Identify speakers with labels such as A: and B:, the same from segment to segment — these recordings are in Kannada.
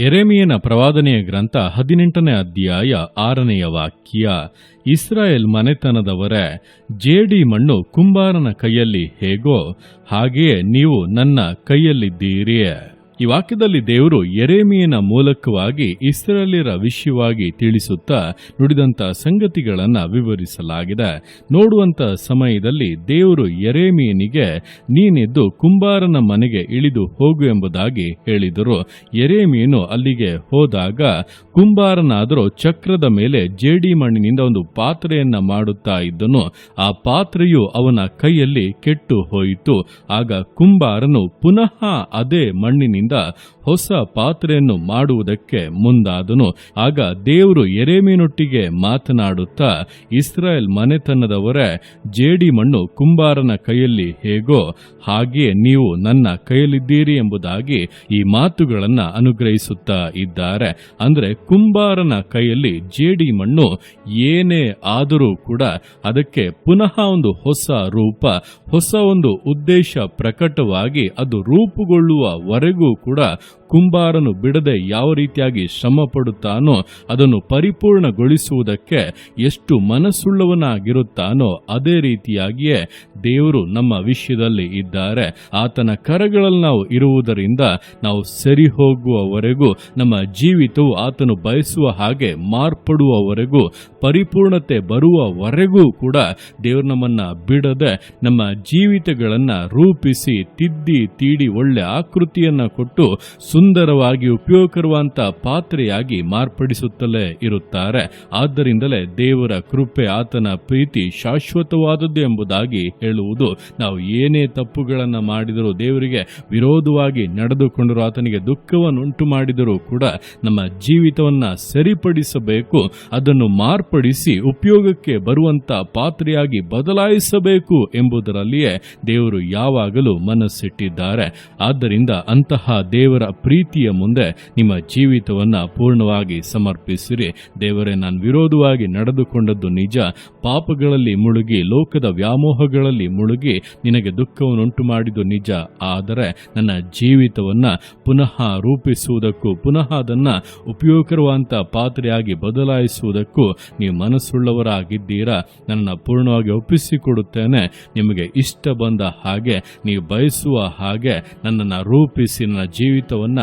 A: ಯೆರೆಮೀಯನ ಪ್ರವಾದನೆಯ ಗ್ರಂಥ 18ನೇ ಅಧ್ಯಾಯ 6ನೆಯ ವಾಕ್ಯ. ಇಸ್ರಾಯೇಲ್ ಮನೆತನದವರೇ, ಜೇಡಿ ಮಣ್ಣು ಕುಂಬಾರನ ಕೈಯಲ್ಲಿ ಹೇಗೋ ಹಾಗೆಯೇ ನೀವು ನನ್ನ ಕೈಯಲ್ಲಿದ್ದೀರಿ. ಈ ವಾಕ್ಯದಲ್ಲಿ ದೇವರು ಯೆರೆಮೀಯನ ಮೂಲಕವಾಗಿ ಇಸ್ರಾಯೇಲ್ಯರ ವಿಷಯವಾಗಿ ತಿಳಿಸುತ್ತಾ ನುಡಿದಂಥ ಸಂಗತಿಗಳನ್ನ ವಿವರಿಸಲಾಗಿದೆ. ನೋಡುವಂತ ಸಮಯದಲ್ಲಿ ದೇವರು ಯೆರೆಮೀಯನಿಗೆ ನೀನೆದ್ದು ಕುಂಬಾರನ ಮನೆಗೆ ಇಳಿದು ಹೋಗು ಎಂಬುದಾಗಿ ಹೇಳಿದರು. ಯೆರೆಮೀಯನು ಅಲ್ಲಿಗೆ ಹೋದಾಗ ಕುಂಬಾರನಾದರೂ ಚಕ್ರದ ಮೇಲೆ ಜೇಡಿ ಮಣ್ಣಿನಿಂದ ಒಂದು ಪಾತ್ರೆಯನ್ನ ಮಾಡುತ್ತಾ ಇದ್ದನು. ಆ ಪಾತ್ರೆಯು ಅವನ ಕೈಯಲ್ಲಿ ಕೆಟ್ಟು ಹೋಯಿತು. ಆಗ ಕುಂಬಾರನು ಪುನಃ ಅದೇ ಮಣ್ಣಿನಿಂದ ಹೊಸ ಪಾತ್ರೆಯನ್ನು ಮಾಡುವುದಕ್ಕೆ ಮುಂದಾದನು. ಆಗ ದೇವರು ಯೆರೆಮೀಯನೊಟ್ಟಿಗೆ ಮಾತನಾಡುತ್ತಾ, ಇಸ್ರಾಯೇಲ್ ಮನೆತನದವರೇ, ಜೇಡಿ ಮಣ್ಣು ಕುಂಬಾರನ ಕೈಯಲ್ಲಿ ಹೇಗೋ ಹಾಗೆಯೇ ನೀವು ನನ್ನ ಕೈಯಲ್ಲಿದ್ದೀರಿ ಎಂಬುದಾಗಿ ಈ ಮಾತುಗಳನ್ನ ಅನುಗ್ರಹಿಸುತ್ತಾ ಇದ್ದಾರೆ. ಅಂದ್ರೆ ಕುಂಬಾರನ ಕೈಯಲ್ಲಿ ಜೇಡಿ ಮಣ್ಣು ಏನೇ ಆದರೂ ಕೂಡ ಅದಕ್ಕೆ ಪುನಃ ಒಂದು ಹೊಸ ರೂಪ, ಹೊಸ ಒಂದು ಉದ್ದೇಶ ಪ್ರಕಟವಾಗಿ ಅದು ರೂಪುಗೊಳ್ಳುವವರೆಗೂ ಕೂಡ ಕುಂಬಾರನು ಬಿಡದೆ ಯಾವ ರೀತಿಯಾಗಿ ಶ್ರಮ ಪಡುತ್ತಾನೋ, ಅದನ್ನು ಪರಿಪೂರ್ಣಗೊಳಿಸುವುದಕ್ಕೆ ಎಷ್ಟು ಮನಸ್ಸುಳ್ಳವನಾಗಿರುತ್ತಾನೋ ಅದೇ ರೀತಿಯಾಗಿಯೇ ದೇವರು ನಮ್ಮ ವಿಷಯದಲ್ಲಿ ಇದ್ದಾರೆ. ಆತನ ಕರಗಳಲ್ಲಿ ನಾವು ಇರುವುದರಿಂದ ನಾವು ಸರಿ ಹೋಗುವವರೆಗೂ, ನಮ್ಮ ಜೀವಿತವು ಆತನು ಬಯಸುವ ಹಾಗೆ ಮಾರ್ಪಡುವವರೆಗೂ, ಪರಿಪೂರ್ಣತೆ ಬರುವವರೆಗೂ ಕೂಡ ದೇವರು ನಮ್ಮನ್ನ ಬಿಡದೆ ನಮ್ಮ ಜೀವಿತಗಳನ್ನ ರೂಪಿಸಿ ತಿದ್ದಿ ತೀಡಿ ಒಳ್ಳೆ ಆಕೃತಿಯನ್ನ ಕೊಟ್ಟು ಸುಂದರವಾಗಿ ಉಪಯೋಗಕರುವಂತ ಪಾತ್ರೆಯಾಗಿ ಮಾರ್ಪಡಿಸುತ್ತಲೇ ಇರುತ್ತಾರೆ. ಆದ್ದರಿಂದಲೇ ದೇವರ ಕೃಪೆ, ಆತನ ಪ್ರೀತಿ ಶಾಶ್ವತವಾದದ್ದು ಎಂಬುದಾಗಿ ಹೇಳುವುದು. ನಾವು ಏನೇ ತಪ್ಪುಗಳನ್ನ ಮಾಡಿದರೂ, ದೇವರಿಗೆ ವಿರೋಧವಾಗಿ ನಡೆದುಕೊಂಡರೂ, ಆತನಿಗೆ ದುಃಖವನ್ನುಂಟು ಮಾಡಿದರೂ ಕೂಡ ನಮ್ಮ ಜೀವಿತವನ್ನ ಸರಿಪಡಿಸಬೇಕು, ಅದನ್ನು ಮಾರ್ಪಡಿಸಿ ಉಪಯೋಗಕ್ಕೆ ಬರುವಂತ ಪಾತ್ರೆಯಾಗಿ ಬದಲಾಯಿಸಬೇಕು ಎಂಬುದರಲ್ಲಿಯೇ ದೇವರು ಯಾವಾಗಲೂ ಮನಸ್ಸಿಟ್ಟಿದ್ದಾರೆ. ಆದ್ದರಿಂದ ಅಂತಹ ದೇವರ ಪ್ರೀತಿಯ ಮುಂದೆ ನಿಮ್ಮ ಜೀವಿತವನ್ನ ಪೂರ್ಣವಾಗಿ ಸಮರ್ಪಿಸಿರಿ. ದೇವರೇ, ನಾನು ವಿರೋಧವಾಗಿ ನಡೆದುಕೊಂಡದ್ದು ನಿಜ, ಪಾಪಗಳಲ್ಲಿ ಮುಳುಗಿ ಲೋಕದ ವ್ಯಾಮೋಹಗಳಲ್ಲಿ ಮುಳುಗಿ ನಿನಗೆ ದುಃಖವನ್ನುಂಟು ಮಾಡಿದ್ದು ನಿಜ. ಆದರೆ ನನ್ನ ಜೀವಿತವನ್ನ ಪುನಃ ರೂಪಿಸುವುದಕ್ಕೂ, ಪುನಃ ಅದನ್ನ ಉಪಯೋಗಕರುವಂತ ಪಾತ್ರೆಯಾಗಿ ಬದಲಾಯಿಸುವುದಕ್ಕೂ ನೀವು ಮನಸ್ಸುಳ್ಳವರಾಗಿದ್ದೀರಾ. ನನ್ನ ಪೂರ್ಣವಾಗಿ ಒಪ್ಪಿಸಿಕೊಡುತ್ತೇನೆ. ನಿಮಗೆ ಇಷ್ಟ ಬಂದ ಹಾಗೆ, ನೀವು ಬಯಸುವ ಹಾಗೆ ನನ್ನನ್ನು ರೂಪಿಸಿ ನನ್ನ ಜೀವಿತವನ್ನ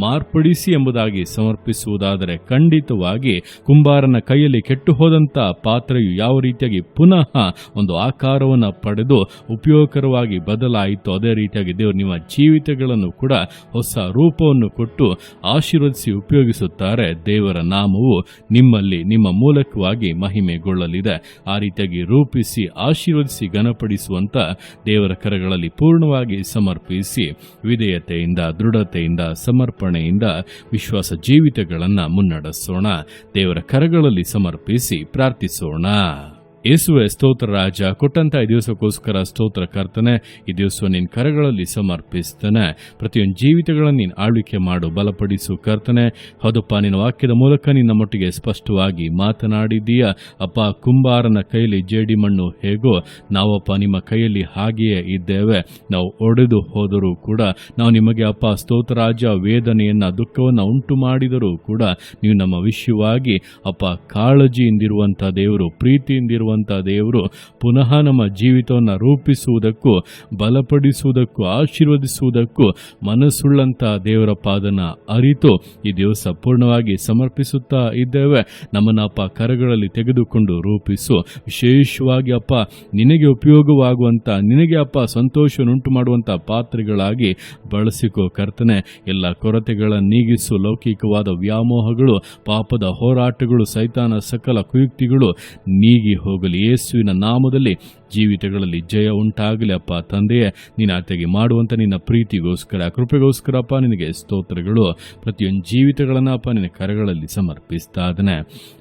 A: ಮಾರ್ಪಡಿಸಿ ಎಂಬುದಾಗಿ ಸಮರ್ಪಿಸುವುದಾದರೆ ಖಂಡಿತವಾಗಿ ಕುಂಬಾರನ ಕೈಯಲ್ಲಿ ಕೆಟ್ಟು ಹೋದಂತ ಪಾತ್ರೆಯು ಯಾವ ರೀತಿಯಾಗಿ ಪುನಃ ಒಂದು ಆಕಾರವನ್ನು ಪಡೆದು ಉಪಯೋಗಕರವಾಗಿ ಬದಲಾಯಿತು, ಅದೇ ರೀತಿಯಾಗಿ ದೇವರು ನಿಮ್ಮ ಜೀವಿತಗಳನ್ನು ಕೂಡ ಹೊಸ ರೂಪವನ್ನು ಕೊಟ್ಟು ಆಶೀರ್ವದಿಸಿ ಉಪಯೋಗಿಸುತ್ತಾರೆ. ದೇವರ ನಾಮವು ನಿಮ್ಮಲ್ಲಿ, ನಿಮ್ಮ ಮೂಲಕವಾಗಿ ಮಹಿಮೆಗೊಳ್ಳಲಿದೆ. ಆ ರೀತಿಯಾಗಿ ರೂಪಿಸಿ ಆಶೀರ್ವದಿಸಿ ಘನಪಡಿಸುವಂತ ದೇವರ ಕರಗಳಲ್ಲಿ ಪೂರ್ಣವಾಗಿ ಸಮರ್ಪಿಸಿ ವಿಧೇಯತೆಯಿಂದ, ದೃಢತೆಯಿಂದ, ಸಮರ್ಪಣೆಯಿಂದ ವಿಶ್ವಾಸ ಜೀವಿತಗಳನ್ನ ಮುನ್ನಡೆಸೋಣ. ದೇವರ ಕರಗಳಲ್ಲಿ ಸಮರ್ಪಿಸಿ ಪ್ರಾರ್ಥಿಸೋಣ. ಯೇಸುವೆ, ಸ್ತೋತ್ರ ರಾಜ, ಕೊಟ್ಟಂತ ಈ ದಿವಸಕ್ಕೋಸ್ಕರ ಸ್ತೋತ್ರ ಕರ್ತನೆ. ಈ ದಿವಸ ನಿನ್ನ ಕರಗಳಲ್ಲಿ ಸಮರ್ಪಿಸ್ತೇನೆ. ಪ್ರತಿಯೊಂದು ಜೀವಿತಗಳನ್ನು ನೀನು ಆಳ್ವಿಕೆ ಮಾಡು, ಬಲಪಡಿಸು ಕರ್ತನೆ. ಹೌದಪ್ಪ, ನಿನ್ನ ವಾಕ್ಯದ ಮೂಲಕ ನೀನು ನಮ್ಮೊಟ್ಟಿಗೆ ಸ್ಪಷ್ಟವಾಗಿ ಮಾತನಾಡಿದ್ದೀಯ. ಅಪ್ಪ, ಕುಂಬಾರನ ಕೈಯಲ್ಲಿ ಜೇಡಿ ಮಣ್ಣು ಹೇಗೋ ನಾವಪ್ಪ ನಿಮ್ಮ ಕೈಯಲ್ಲಿ ಹಾಗೆಯೇ ಇದ್ದೇವೆ. ನಾವು ಒಡೆದು ಹೋದರೂ ಕೂಡ, ನಾವು ನಿಮಗೆ ಅಪ್ಪ ಸ್ತೋತ್ರ ರಾಜ ವೇದನೆಯನ್ನ, ದುಃಖವನ್ನು ಉಂಟು ಮಾಡಿದರೂ ಕೂಡ ನೀವು ನಮ್ಮ ವಿಷಯವಾಗಿ ಅಪ್ಪ ಕಾಳಜಿಯಿಂದಿರುವಂಥ ದೇವರು, ಪ್ರೀತಿಯಿಂದಿರುವ ದೇವರು ಪುನಃ ನಮ್ಮ ಜೀವಿತವನ್ನು ರೂಪಿಸುವುದಕ್ಕೂ, ಬಲಪಡಿಸುವುದಕ್ಕೂ, ಆಶೀರ್ವದಿಸುವುದಕ್ಕೂ ಮನಸ್ಸುಳ್ಳಂತ ದೇವರ ಪಾದನ ಅರಿತು ಈ ದಿವಸ ಪೂರ್ಣವಾಗಿ ಸಮರ್ಪಿಸುತ್ತಾ ಇದ್ದೇವೆ. ನಮ್ಮನ್ನಪ್ಪ ಕರಗಳಲ್ಲಿ ತೆಗೆದುಕೊಂಡು ರೂಪಿಸು. ವಿಶೇಷವಾಗಿ ಅಪ್ಪ ನಿನಗೆ ಉಪಯೋಗವಾಗುವಂತ, ನಿನಗೆ ಅಪ್ಪ ಸಂತೋಷವನ್ನುಂಟು ಮಾಡುವಂತ ಪಾತ್ರೆಗಳಾಗಿ ಬಳಸಿಕೋ ಕರ್ತನೆ. ಎಲ್ಲ ಕೊರತೆಗಳನ್ನು ನೀಗಿಸು. ಲೌಕಿಕವಾದ ವ್ಯಾಮೋಹಗಳು, ಪಾಪದ ಹೋರಾಟಗಳು, ಸೈತಾನ ಸಕಲ ಕುಯುಕ್ತಿಗಳು ನೀಗಿ ಹೋಗಲಿ. ಯೇಸುವಿನ ನಾಮದಲ್ಲಿ ಜೀವಿತಗಳಲ್ಲಿ ಜಯ ಉಂಟಾಗಲಿ. ಅಪ್ಪ ತಂದೆಯೇ, ನೀನು ಆತಗೆ ಮಾಡುವಂತ ನಿನ್ನ ಪ್ರೀತಿಗೋಸ್ಕರ, ಕೃಪೆಗೋಸ್ಕರಪ್ಪ ನಿನಗೆ ಸ್ತೋತ್ರಗಳು. ಪ್ರತಿಯೊಂದು ಜೀವಿತಗಳನ್ನಪ್ಪ ನಿನ್ನ ಕರಗಳಲ್ಲಿ ಸಮರ್ಪಿಸ್ತಾ ಇದ್ದೇನೆ.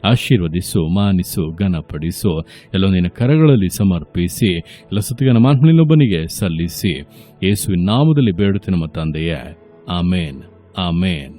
A: ಆಶೀರ್ವದಿಸು, ಮಾನಿಸು, ಘನಪಡಿಸು. ಎಲ್ಲ ನಿನ್ನ ಕರಗಳಲ್ಲಿ ಸಮರ್ಪಿಸಿ ಎಲ್ಲ ಸುತ್ತಿಗೆ ನಮ್ಮೊಬ್ಬನಿಗೆ ಸಲ್ಲಿಸಿ ಯೇಸುವಿನ ನಾಮದಲ್ಲಿ ಬೇಡುತ್ತೇನೆ ನಮ್ಮ ತಂದೆಯೇ. ಆಮೇನ್, ಆಮೇನ್.